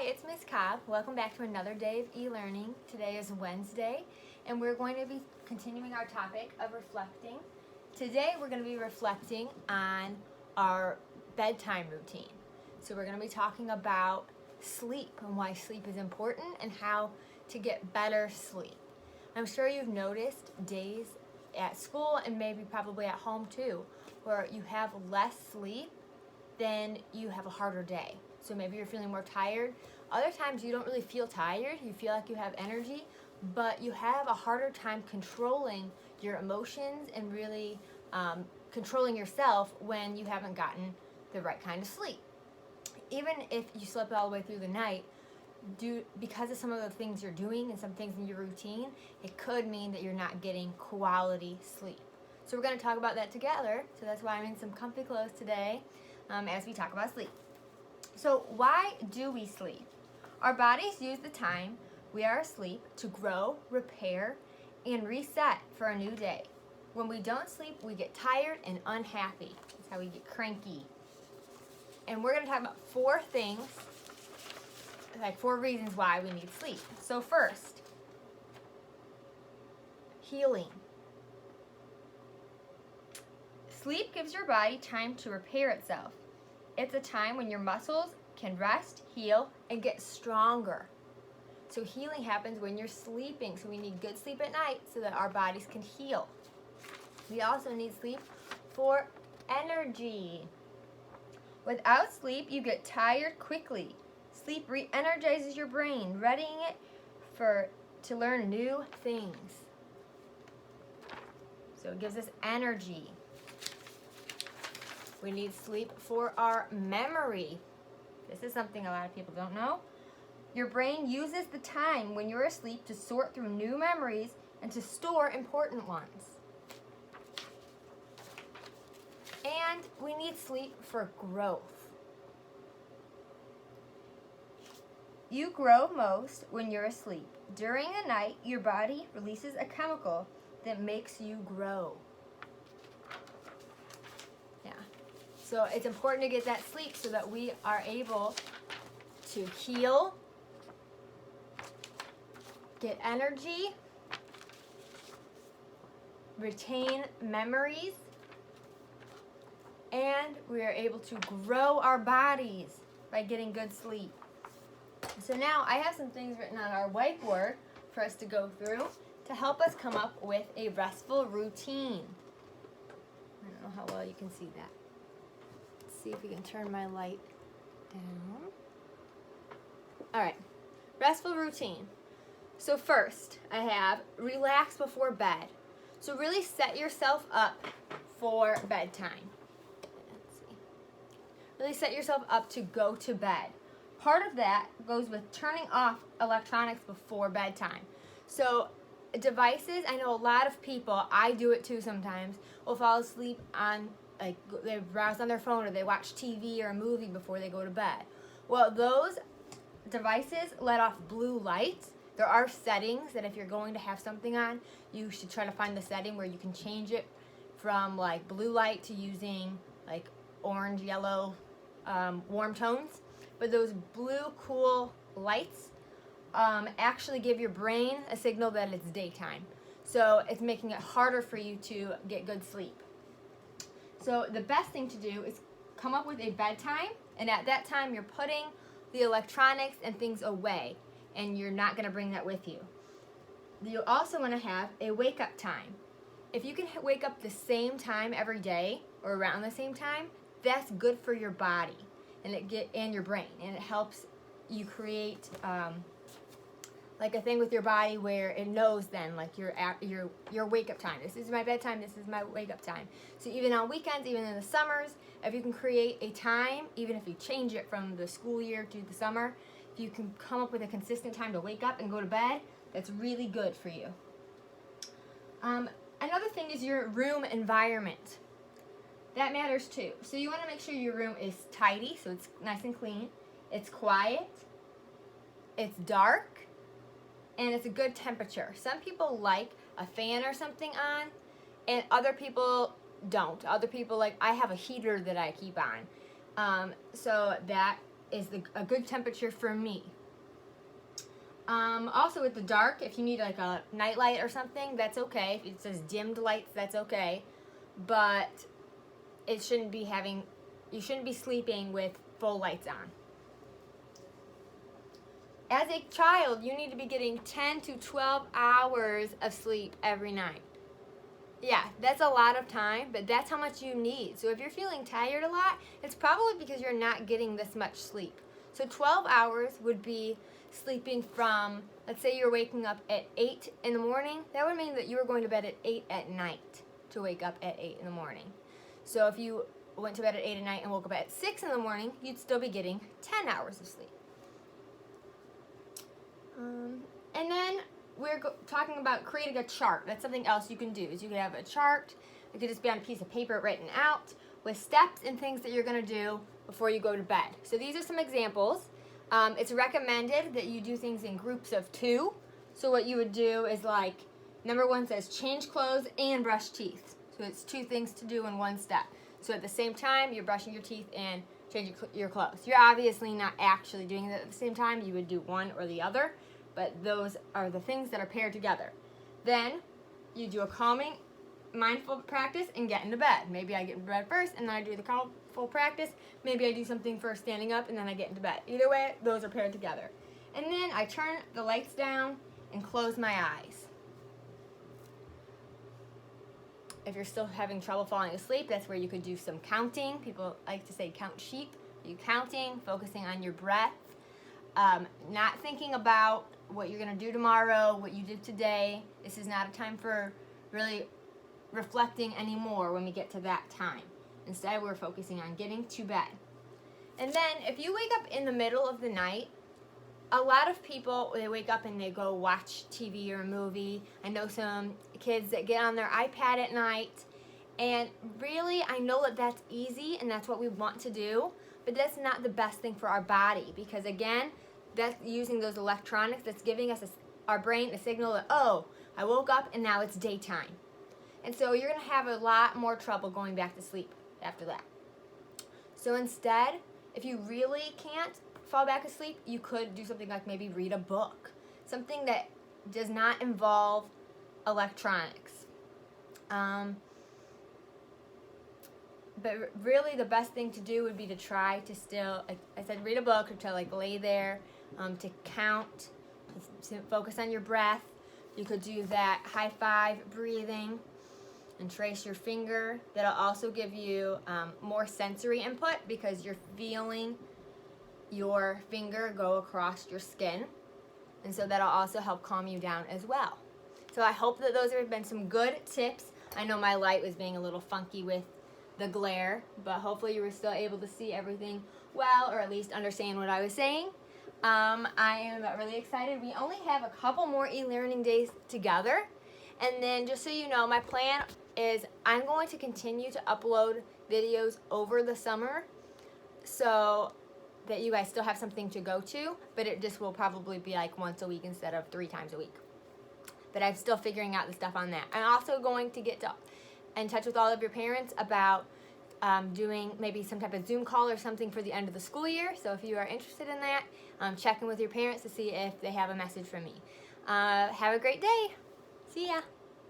Hi, it's Miss Cobb. Welcome back to another day of e-learning. Today is Wednesday, and we're going to be continuing our topic of reflecting. Today we're going to be reflecting on our bedtime routine. So we're going to be talking about sleep and why sleep is important and how to get better sleep. I'm sure you've noticed days at school and maybe probably at home too, where you have less sleep, then you have a harder day. So maybe you're feeling more tired. Other times you don't really feel tired. You feel like you have energy, but you have a harder time controlling your emotions and really controlling yourself when you haven't gotten the right kind of sleep. Even if you slept all the way through the night, because of some of the things you're doing and some things in your routine, it could mean that you're not getting quality sleep. So we're going to talk about that together. So that's why I'm in some comfy clothes today as we talk about sleep. So why do we sleep? Our bodies use the time we are asleep to grow, repair, and reset for a new day. When we don't sleep, we get tired and unhappy. That's how we get cranky. And we're going to talk about four reasons why we need sleep. So first, healing. Sleep gives your body time to repair itself. It's a time when your muscles can rest, heal, and get stronger. So healing happens when you're sleeping. So we need good sleep at night so that our bodies can heal. We also need sleep for energy. Without sleep, you get tired quickly. Sleep re-energizes your brain, readying it to learn new things. So it gives us energy. We need sleep for our memory. This is something a lot of people don't know. Your brain uses the time when you're asleep to sort through new memories and to store important ones. And we need sleep for growth. You grow most when you're asleep. During the night, your body releases a chemical that makes you grow. So it's important to get that sleep so that we are able to heal, get energy, retain memories, and we are able to grow our bodies by getting good sleep. So now I have some things written on our whiteboard for us to go through to help us come up with a restful routine. I don't know how well you can see that. See if we can turn my light down. All right, restful routine. So first, I have relax before bed. So really set yourself up for bedtime. Let's see. Really set yourself up to go to bed. Part of that goes with turning off electronics before bedtime. So devices, I know a lot of people, I do it too sometimes, will fall asleep on they browse on their phone or they watch TV or a movie before they go to bed. Well, those devices let off blue light. There are settings that if you're going to have something on, you should try to find the setting where you can change it from like blue light to using like orange, yellow, warm tones. But those blue, cool lights actually give your brain a signal that it's daytime. So it's making it harder for you to get good sleep. So the best thing to do is come up with a bedtime, and at that time you're putting the electronics and things away, and you're not going to bring that with you. You also want to have a wake-up time. If you can wake up the same time every day or around the same time, that's good for your body and your brain, and it helps you create like a thing with your body where it knows then, like your wake-up time. This is my bedtime, this is my wake-up time. So even on weekends, even in the summers, if you can create a time, even if you change it from the school year to the summer, if you can come up with a consistent time to wake up and go to bed, that's really good for you. Another thing is your room environment. That matters too. So you want to make sure your room is tidy, so it's nice and clean. It's quiet. It's dark. And it's a good temperature. Some people like a fan or something on, and other people don't. Other people, like, I have a heater that I keep on. So that is a good temperature for me. Also with the dark, if you need like a night light or something, that's okay. If it says dimmed lights, that's okay. But it shouldn't be you shouldn't be sleeping with full lights on. As a child, you need to be getting 10 to 12 hours of sleep every night. Yeah, that's a lot of time, but that's how much you need. So if you're feeling tired a lot, it's probably because you're not getting this much sleep. So 12 hours would be sleeping from, let's say you're waking up at 8 in the morning. That would mean that you were going to bed at 8 at night to wake up at 8 in the morning. So if you went to bed at 8 at night and woke up at 6 in the morning, you'd still be getting 10 hours of sleep. And then we're talking about creating a chart. That's something else you can do. Is you could have a chart. It could just be on a piece of paper written out with steps and things that you're going to do before you go to bed. So these are some examples. It's recommended that you do things in groups of 2. So what you would do is like, number 1 says change clothes and brush teeth. So it's 2 things to do in one step. So at the same time, you're brushing your teeth and changing your clothes. You're obviously not actually doing that at the same time. You would do one or the other, but those are the things that are paired together. Then you do a calming, mindful practice and get into bed. Maybe I get into bed first and then I do the calmful practice. Maybe I do something first standing up and then I get into bed. Either way, those are paired together. And then I turn the lights down and close my eyes. If you're still having trouble falling asleep, that's where you could do some counting. People like to say count sheep. You counting, focusing on your breath, not thinking about what you're going to do tomorrow, what you did today. This is not a time for really reflecting anymore when we get to that time. Instead, we're focusing on getting to bed. And then if you wake up in the middle of the night, a lot of people, they wake up and they go watch TV or a movie. I know some kids that get on their iPad at night. And really, I know that that's easy and that's what we want to do, but that's not the best thing for our body because, again, that's using those electronics that's giving us, our brain, a signal that, oh, I woke up and now it's daytime. And so you're going to have a lot more trouble going back to sleep after that. So instead, if you really can't fall back asleep, you could do something like maybe read a book. Something that does not involve electronics. But really the best thing to do would be to try to still, like I said, read a book or to like lay there, to count, to focus on your breath. You could do that high 5 breathing and trace your finger. That'll also give you more sensory input because you're feeling your finger go across your skin. And so that'll also help calm you down as well. So I hope that those have been some good tips. I know my light was being a little funky with the glare, but hopefully you were still able to see everything well, or at least understand what I was saying. I am really excited. We only have a couple more e-learning days together. And then just so you know, my plan is I'm going to continue to upload videos over the summer so that you guys still have something to go to, but it just will probably be like once a week instead of 3 times a week. But I'm still figuring out the stuff on that. I'm also going to get in touch with all of your parents about doing maybe some type of Zoom call or something for the end of the school year. So if you are interested in that, check in with your parents to see if they have a message from me. Have a great day. See ya.